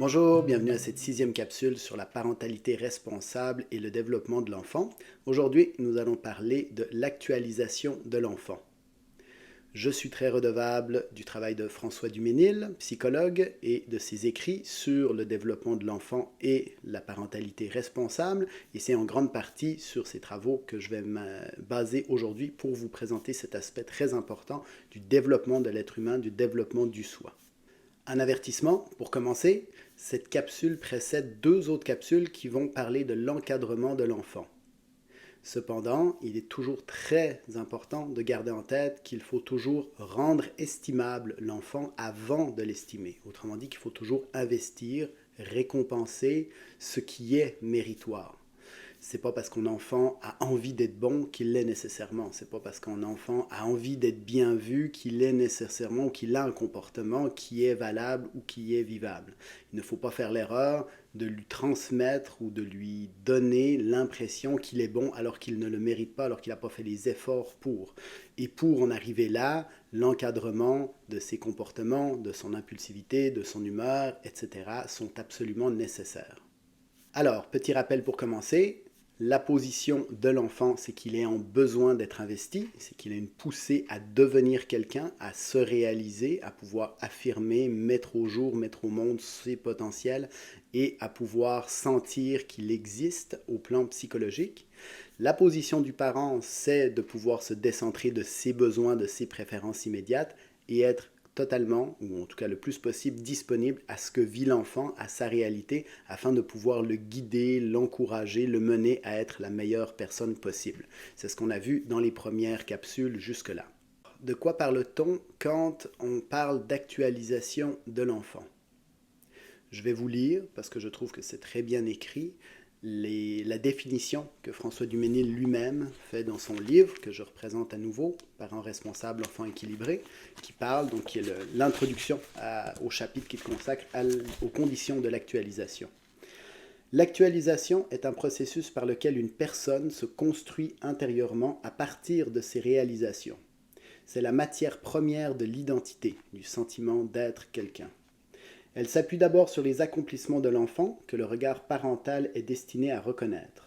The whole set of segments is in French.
Bonjour, bienvenue à cette sixième capsule sur la parentalité responsable et le développement de l'enfant. Aujourd'hui, nous allons parler de l'actualisation de l'enfant. Je suis très redevable du travail de François Duménil, psychologue, et de ses écrits sur le développement de l'enfant et la parentalité responsable. Et c'est en grande partie sur ces travaux que je vais me baser aujourd'hui pour vous présenter cet aspect très important du développement de l'être humain, du développement du soi. Un avertissement, pour commencer, cette capsule précède deux autres capsules qui vont parler de l'encadrement de l'enfant. Cependant, il est toujours très important de garder en tête qu'il faut toujours rendre estimable l'enfant avant de l'estimer. Autrement dit, qu'il faut toujours investir, récompenser ce qui est méritoire. C'est pas parce qu'un enfant a envie d'être bon qu'il l'est nécessairement. C'est pas parce qu'un enfant a envie d'être bien vu qu'il l'est nécessairement ou qu'il a un comportement qui est valable ou qui est vivable. Il ne faut pas faire l'erreur de lui transmettre ou de lui donner l'impression qu'il est bon alors qu'il ne le mérite pas, alors qu'il n'a pas fait les efforts pour. Et pour en arriver là, l'encadrement de ses comportements, de son impulsivité, de son humeur, etc. sont absolument nécessaires. Alors, petit rappel pour commencer. La position de l'enfant, c'est qu'il est en besoin d'être investi, c'est qu'il a une poussée à devenir quelqu'un, à se réaliser, à pouvoir affirmer, mettre au jour, mettre au monde ses potentiels et à pouvoir sentir qu'il existe au plan psychologique. La position du parent, c'est de pouvoir se décentrer de ses besoins, de ses préférences immédiates et être totalement, ou en tout cas le plus possible, disponible à ce que vit l'enfant, à sa réalité, afin de pouvoir le guider, l'encourager, le mener à être la meilleure personne possible. C'est ce qu'on a vu dans les premières capsules jusque-là. De quoi parle-t-on quand on parle d'actualisation de l'enfant? Je vais vous lire, parce que je trouve que c'est très bien écrit, la définition que François Duménil lui-même fait dans son livre, que je représente à nouveau, Parents responsables, enfants équilibrés, qui parle, donc qui est l'introduction au chapitre qui consacre aux conditions de l'actualisation. L'actualisation est un processus par lequel une personne se construit intérieurement à partir de ses réalisations. C'est la matière première de l'identité, du sentiment d'être quelqu'un. Elle s'appuie d'abord sur les accomplissements de l'enfant que le regard parental est destiné à reconnaître.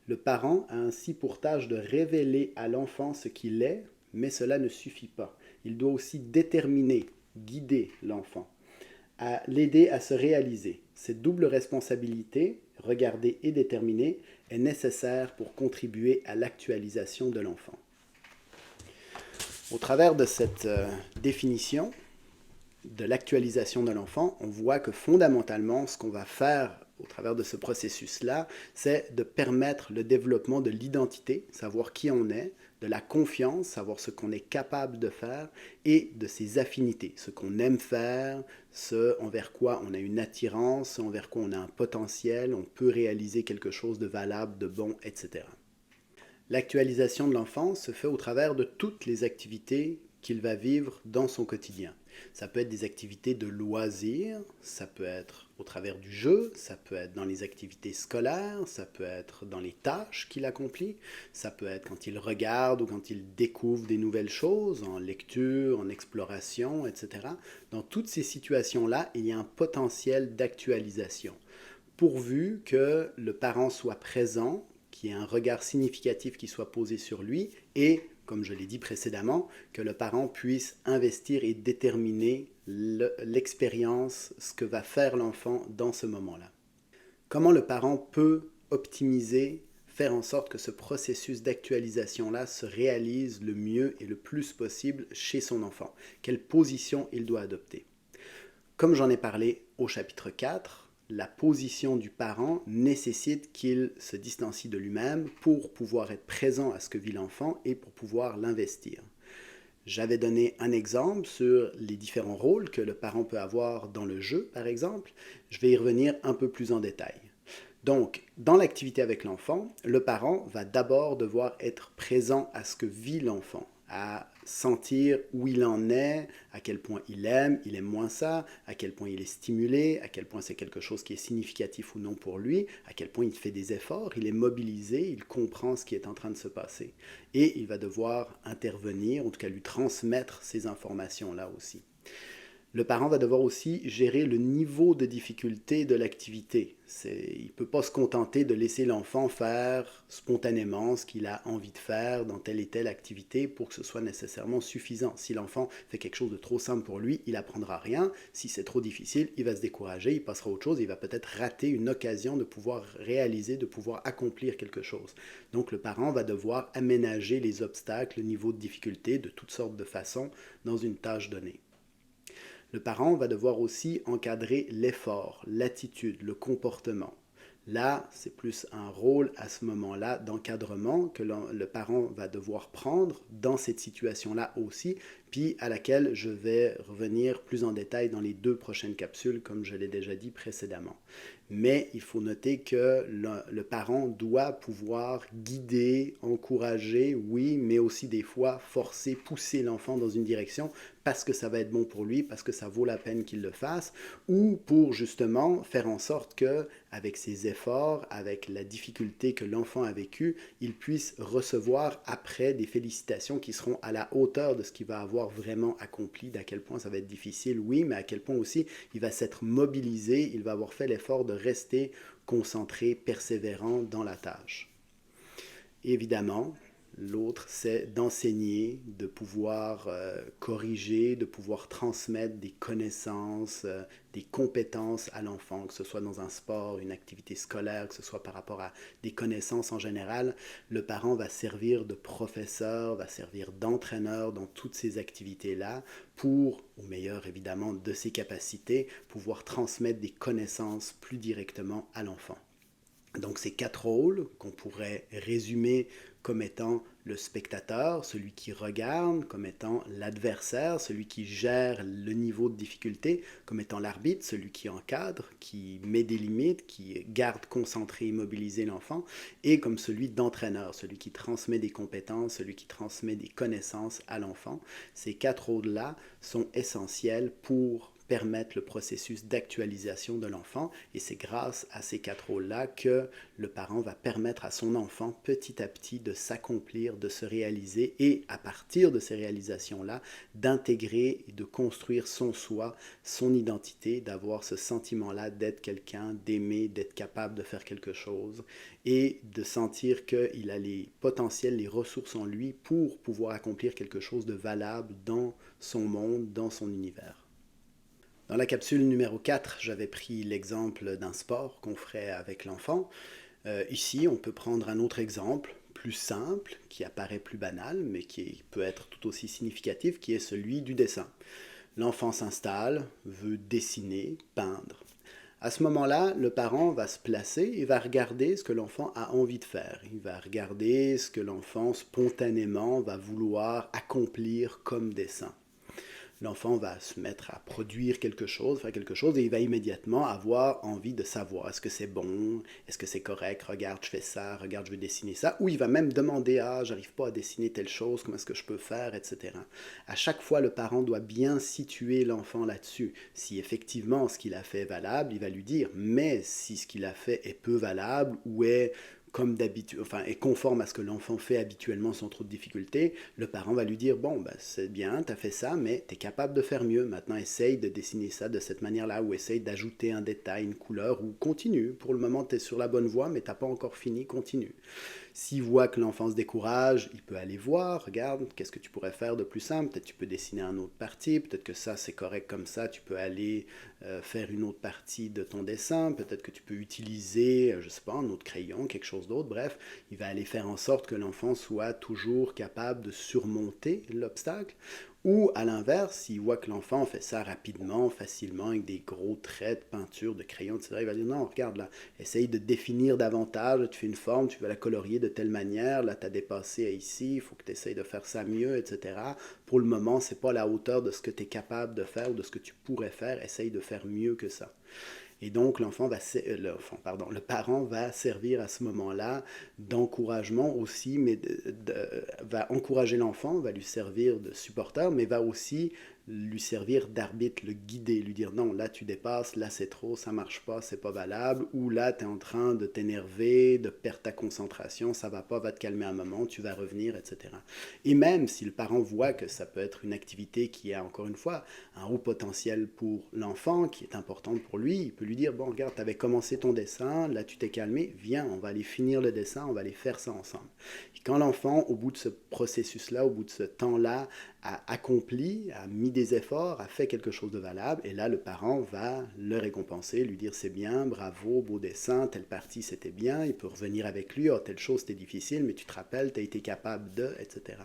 Le parent a ainsi pour tâche de révéler à l'enfant ce qu'il est, mais cela ne suffit pas. Il doit aussi déterminer, guider l'enfant, à l'aider à se réaliser. Cette double responsabilité, regarder et déterminer, est nécessaire pour contribuer à l'actualisation de l'enfant. Au travers de cette définition, de l'actualisation de l'enfant, on voit que fondamentalement, ce qu'on va faire au travers de ce processus-là, c'est de permettre le développement de l'identité, savoir qui on est, de la confiance, savoir ce qu'on est capable de faire, et de ses affinités, ce qu'on aime faire, ce envers quoi on a une attirance, ce envers quoi on a un potentiel, on peut réaliser quelque chose de valable, de bon, etc. L'actualisation de l'enfant se fait au travers de toutes les activités qu'il va vivre dans son quotidien. Ça peut être des activités de loisirs, ça peut être au travers du jeu, ça peut être dans les activités scolaires, ça peut être dans les tâches qu'il accomplit, ça peut être quand il regarde ou quand il découvre des nouvelles choses, en lecture, en exploration, etc. Dans toutes ces situations-là, il y a un potentiel d'actualisation, pourvu que le parent soit présent, qu'il y ait un regard significatif qui soit posé sur lui et, comme je l'ai dit précédemment, que le parent puisse investir et déterminer l'expérience, ce que va faire l'enfant dans ce moment-là. Comment le parent peut optimiser, faire en sorte que ce processus d'actualisation-là se réalise le mieux et le plus possible chez son enfant? Quelle position il doit adopter? Comme j'en ai parlé au chapitre 4, la position du parent nécessite qu'il se distancie de lui-même pour pouvoir être présent à ce que vit l'enfant et pour pouvoir l'investir. J'avais donné un exemple sur les différents rôles que le parent peut avoir dans le jeu, par exemple. Je vais y revenir un peu plus en détail. Donc, dans l'activité avec l'enfant, le parent va d'abord devoir être présent à ce que vit l'enfant, à sentir où il en est, à quel point il aime moins ça, à quel point il est stimulé, à quel point c'est quelque chose qui est significatif ou non pour lui, à quel point il fait des efforts, il est mobilisé, il comprend ce qui est en train de se passer. Et il va devoir intervenir, en tout cas lui transmettre ces informations-là aussi. Le parent va devoir aussi gérer le niveau de difficulté de l'activité. Il ne peut pas se contenter de laisser l'enfant faire spontanément ce qu'il a envie de faire dans telle et telle activité pour que ce soit nécessairement suffisant. Si l'enfant fait quelque chose de trop simple pour lui, il n'apprendra rien. Si c'est trop difficile, il va se décourager, il passera à autre chose, il va peut-être rater une occasion de pouvoir réaliser, de pouvoir accomplir quelque chose. Donc le parent va devoir aménager les obstacles, le niveau de difficulté de toutes sortes de façons dans une tâche donnée. Le parent va devoir aussi encadrer l'effort, l'attitude, le comportement. Là, c'est plus un rôle à ce moment-là d'encadrement que le parent va devoir prendre dans cette situation-là aussi, puis à laquelle je vais revenir plus en détail dans les 2 prochaines capsules, comme je l'ai déjà dit précédemment. Mais il faut noter que le parent doit pouvoir guider, encourager, oui, mais aussi des fois forcer, pousser l'enfant dans une direction parce que ça va être bon pour lui, parce que ça vaut la peine qu'il le fasse, ou pour justement faire en sorte que, avec ses efforts, avec la difficulté que l'enfant a vécue, il puisse recevoir après des félicitations qui seront à la hauteur de ce qu'il va avoir vraiment accompli, d'à quel point ça va être difficile, oui, mais à quel point aussi il va s'être mobilisé, il va avoir fait l'effort de rester concentré, persévérant dans la tâche. Évidemment, l'autre, c'est d'enseigner, de pouvoir corriger, de pouvoir transmettre des connaissances, des compétences à l'enfant, que ce soit dans un sport, une activité scolaire, que ce soit par rapport à des connaissances en général. Le parent va servir de professeur, va servir d'entraîneur dans toutes ces activités-là pour, au meilleur évidemment de ses capacités, pouvoir transmettre des connaissances plus directement à l'enfant. Donc ces 4 rôles qu'on pourrait résumer comme étant le spectateur, celui qui regarde, comme étant l'adversaire, celui qui gère le niveau de difficulté, comme étant l'arbitre, celui qui encadre, qui met des limites, qui garde concentré et mobilisé l'enfant, et comme celui d'entraîneur, celui qui transmet des compétences, celui qui transmet des connaissances à l'enfant. Ces 4 rôles-là sont essentiels pour permettre le processus d'actualisation de l'enfant, et c'est grâce à ces 4 rôles-là que le parent va permettre à son enfant petit à petit de s'accomplir, de se réaliser, et à partir de ces réalisations-là, d'intégrer et de construire son soi, son identité, d'avoir ce sentiment-là d'être quelqu'un, d'aimer, d'être capable de faire quelque chose, et de sentir qu'il a les potentiels, les ressources en lui pour pouvoir accomplir quelque chose de valable dans son monde, dans son univers. Dans la capsule numéro 4, j'avais pris l'exemple d'un sport qu'on ferait avec l'enfant. Ici, on peut prendre un autre exemple, plus simple, qui apparaît plus banal, mais qui peut être tout aussi significatif, qui est celui du dessin. L'enfant s'installe, veut dessiner, peindre. À ce moment-là, le parent va se placer et va regarder ce que l'enfant a envie de faire. Il va regarder ce que l'enfant spontanément va vouloir accomplir comme dessin. L'enfant va se mettre à produire quelque chose, faire quelque chose, et il va immédiatement avoir envie de savoir est-ce que c'est bon, est-ce que c'est correct, regarde, je fais ça, regarde, je veux dessiner ça, ou il va même demander ah, j'arrive pas à dessiner telle chose, comment est-ce que je peux faire, etc. À chaque fois, le parent doit bien situer l'enfant là-dessus. Si effectivement ce qu'il a fait est valable, il va lui dire, mais si ce qu'il a fait est peu valable ou est comme d'habitude, enfin, est conforme à ce que l'enfant fait habituellement sans trop de difficultés, le parent va lui dire, bon, ben, c'est bien, tu as fait ça, mais tu es capable de faire mieux. Maintenant, essaye de dessiner ça de cette manière-là, ou essaye d'ajouter un détail, une couleur, ou continue. Pour le moment, tu es sur la bonne voie, mais tu n'as pas encore fini, continue. S'il voit que l'enfant se décourage, il peut aller voir, regarde, qu'est-ce que tu pourrais faire de plus simple, peut-être tu peux dessiner un autre parti, peut-être que ça c'est correct comme ça, tu peux aller faire une autre partie de ton dessin, peut-être que tu peux utiliser, je sais pas, un autre crayon, quelque chose d'autre, bref, il va aller faire en sorte que l'enfant soit toujours capable de surmonter l'obstacle. Ou à l'inverse, s'il voit que l'enfant fait ça rapidement, facilement, avec des gros traits de peinture, de crayon, etc., il va dire non, regarde là, essaye de définir davantage, tu fais une forme, tu veux la colorier de telle manière, là tu as dépassé ici, il faut que tu essayes de faire ça mieux, etc. Pour le moment, c'est pas à la hauteur de ce que tu es capable de faire ou de ce que tu pourrais faire, essaye de faire mieux que ça. Et donc, le parent va servir à ce moment-là d'encouragement aussi, mais va encourager l'enfant, va lui servir de supporteur, mais va aussi lui servir d'arbitre, le guider, lui dire non, là tu dépasses, là c'est trop, ça marche pas, c'est pas valable, ou là tu es en train de t'énerver, de perdre ta concentration, ça va pas, va te calmer un moment, tu vas revenir, etc. Et même si le parent voit que ça peut être une activité qui a encore une fois un haut potentiel pour l'enfant, qui est importante pour lui, il peut lui dire bon regarde, tu avais commencé ton dessin, là tu t'es calmé, viens, on va aller finir le dessin, on va aller faire ça ensemble. Et quand l'enfant, au bout de ce processus-là, au bout de ce temps-là, a accompli, a mis des efforts, a fait quelque chose de valable, et là le parent va le récompenser, lui dire c'est bien, bravo, beau dessin, telle partie c'était bien, il peut revenir avec lui, oh telle chose c'était difficile, mais tu te rappelles, tu as été capable de, etc.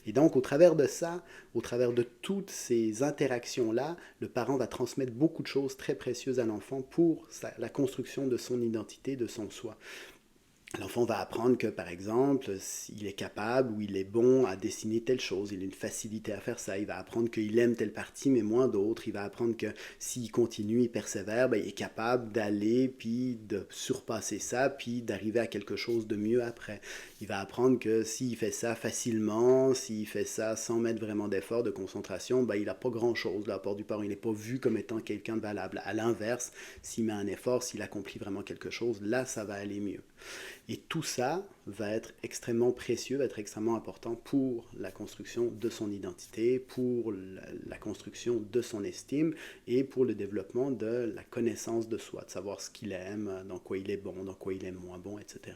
Et donc au travers de ça, au travers de toutes ces interactions-là, le parent va transmettre beaucoup de choses très précieuses à l'enfant pour la construction de son identité, de son soi. L'enfant va apprendre que, par exemple, il est capable ou il est bon à dessiner telle chose, il a une facilité à faire ça, il va apprendre qu'il aime telle partie mais moins d'autres, il va apprendre que s'il continue, il persévère, ben, il est capable d'aller, puis de surpasser ça, puis d'arriver à quelque chose de mieux après. Il va apprendre que s'il fait ça facilement, s'il fait ça sans mettre vraiment d'effort, de concentration, ben, il n'a pas grand-chose de la part du parent, il n'est pas vu comme étant quelqu'un de valable. À l'inverse, s'il met un effort, s'il accomplit vraiment quelque chose, là, ça va aller mieux. Et tout ça va être extrêmement précieux, va être extrêmement important pour la construction de son identité, pour la construction de son estime et pour le développement de la connaissance de soi, de savoir ce qu'il aime, dans quoi il est bon, dans quoi il est moins bon, etc.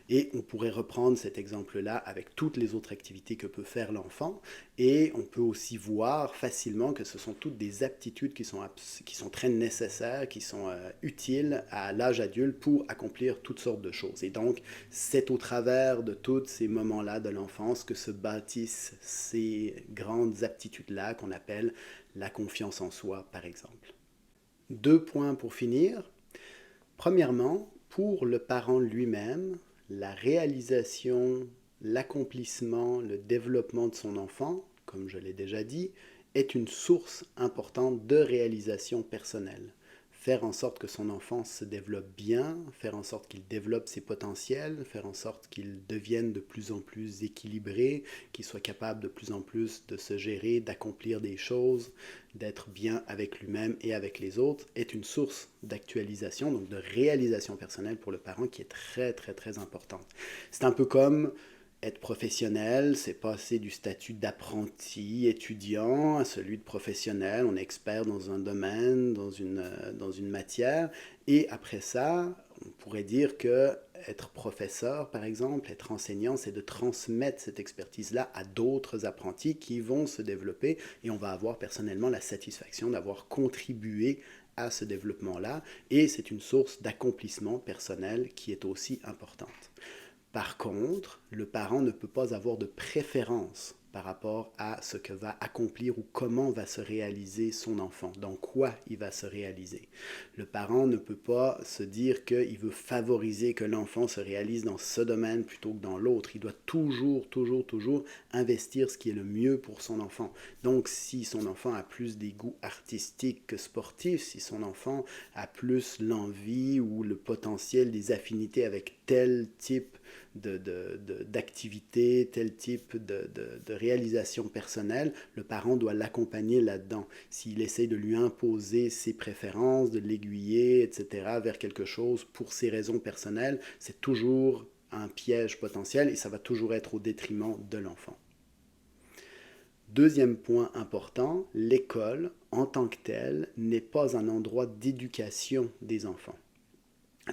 Et on pourrait reprendre cet exemple-là avec toutes les autres activités que peut faire l'enfant et on peut aussi voir facilement que ce sont toutes des aptitudes qui sont très nécessaires, qui sont utiles à l'âge adulte pour accomplir toutes sortes de choses. Et donc, c'est au travers de tous ces moments-là de l'enfance que se bâtissent ces grandes aptitudes-là qu'on appelle la confiance en soi, par exemple. 2 points pour finir. Premièrement, pour le parent lui-même, la réalisation, l'accomplissement, le développement de son enfant, comme je l'ai déjà dit, est une source importante de réalisation personnelle. Faire en sorte que son enfant se développe bien, faire en sorte qu'il développe ses potentiels, faire en sorte qu'il devienne de plus en plus équilibré, qu'il soit capable de plus en plus de se gérer, d'accomplir des choses, d'être bien avec lui-même et avec les autres, est une source d'actualisation, donc de réalisation personnelle pour le parent qui est très très très importante. C'est un peu comme être professionnel, c'est passer du statut d'apprenti étudiant à celui de professionnel, on est expert dans un domaine, dans une matière, et après ça, on pourrait dire que être professeur, par exemple, être enseignant, c'est de transmettre cette expertise-là à d'autres apprentis qui vont se développer, et on va avoir personnellement la satisfaction d'avoir contribué à ce développement-là, et c'est une source d'accomplissement personnel qui est aussi importante. Par contre, le parent ne peut pas avoir de préférence par rapport à ce que va accomplir ou comment va se réaliser son enfant, dans quoi il va se réaliser. Le parent ne peut pas se dire qu'il veut favoriser que l'enfant se réalise dans ce domaine plutôt que dans l'autre. Il doit toujours investir ce qui est le mieux pour son enfant. Donc si son enfant a plus des goûts artistiques que sportifs, si son enfant a plus l'envie ou le potentiel des affinités avec tel type d'activité, tel type de réalisation personnelle, le parent doit l'accompagner là-dedans. S'il essaie de lui imposer ses préférences, de l'aiguiller, etc., vers quelque chose pour ses raisons personnelles, c'est toujours un piège potentiel et ça va toujours être au détriment de l'enfant. Deuxième point important, l'école en tant que telle n'est pas un endroit d'éducation des enfants.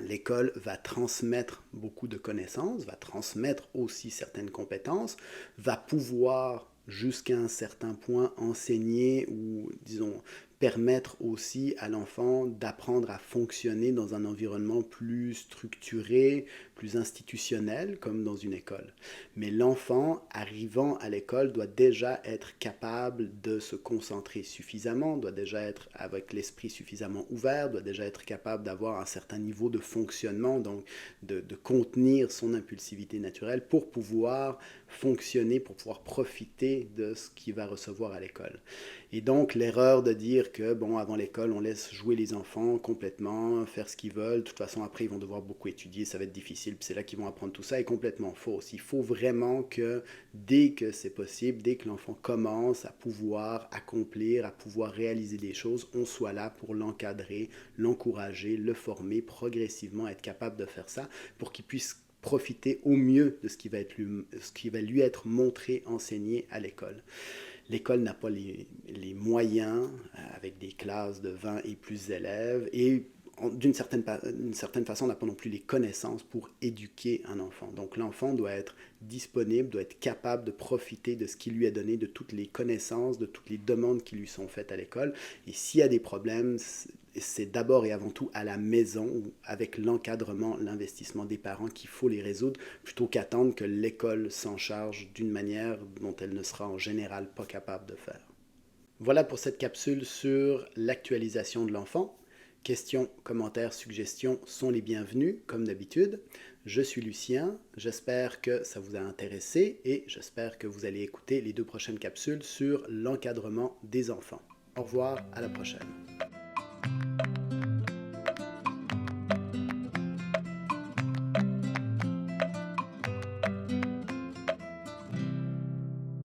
L'école va transmettre beaucoup de connaissances, va transmettre aussi certaines compétences, va pouvoir jusqu'à un certain point enseigner ou, disons, permettre aussi à l'enfant d'apprendre à fonctionner dans un environnement plus structuré, plus institutionnel, comme dans une école. Mais l'enfant, arrivant à l'école, doit déjà être capable de se concentrer suffisamment, doit déjà être avec l'esprit suffisamment ouvert, doit déjà être capable d'avoir un certain niveau de fonctionnement, donc de contenir son impulsivité naturelle pour pouvoir fonctionner, pour pouvoir profiter de ce qu'il va recevoir à l'école. Et donc l'erreur de dire que, bon, avant l'école, on laisse jouer les enfants complètement, faire ce qu'ils veulent, de toute façon après ils vont devoir beaucoup étudier, ça va être difficile, difficile, puis c'est là qu'ils vont apprendre tout ça, est complètement fausse. Il faut vraiment que dès que c'est possible, dès que l'enfant commence à pouvoir accomplir, à pouvoir réaliser des choses, on soit là pour l'encadrer, l'encourager, le former progressivement, être capable de faire ça pour qu'il puisse profiter au mieux de ce qui va lui être montré, enseigné à l'école. L'école n'a pas les moyens, avec des classes de 20 et plus d'élèves, et d'une certaine façon, on n'a pas non plus les connaissances pour éduquer un enfant. Donc l'enfant doit être disponible, doit être capable de profiter de ce qui lui est donné, de toutes les connaissances, de toutes les demandes qui lui sont faites à l'école. Et s'il y a des problèmes, c'est d'abord et avant tout à la maison, avec l'encadrement, l'investissement des parents qu'il faut les résoudre, plutôt qu'attendre que l'école s'en charge d'une manière dont elle ne sera en général pas capable de faire. Voilà pour cette capsule sur l'actualisation de l'enfant. Questions, commentaires, suggestions sont les bienvenus, comme d'habitude. Je suis Lucien, j'espère que ça vous a intéressé et j'espère que vous allez écouter les 2 prochaines capsules sur l'encadrement des enfants. Au revoir, à la prochaine.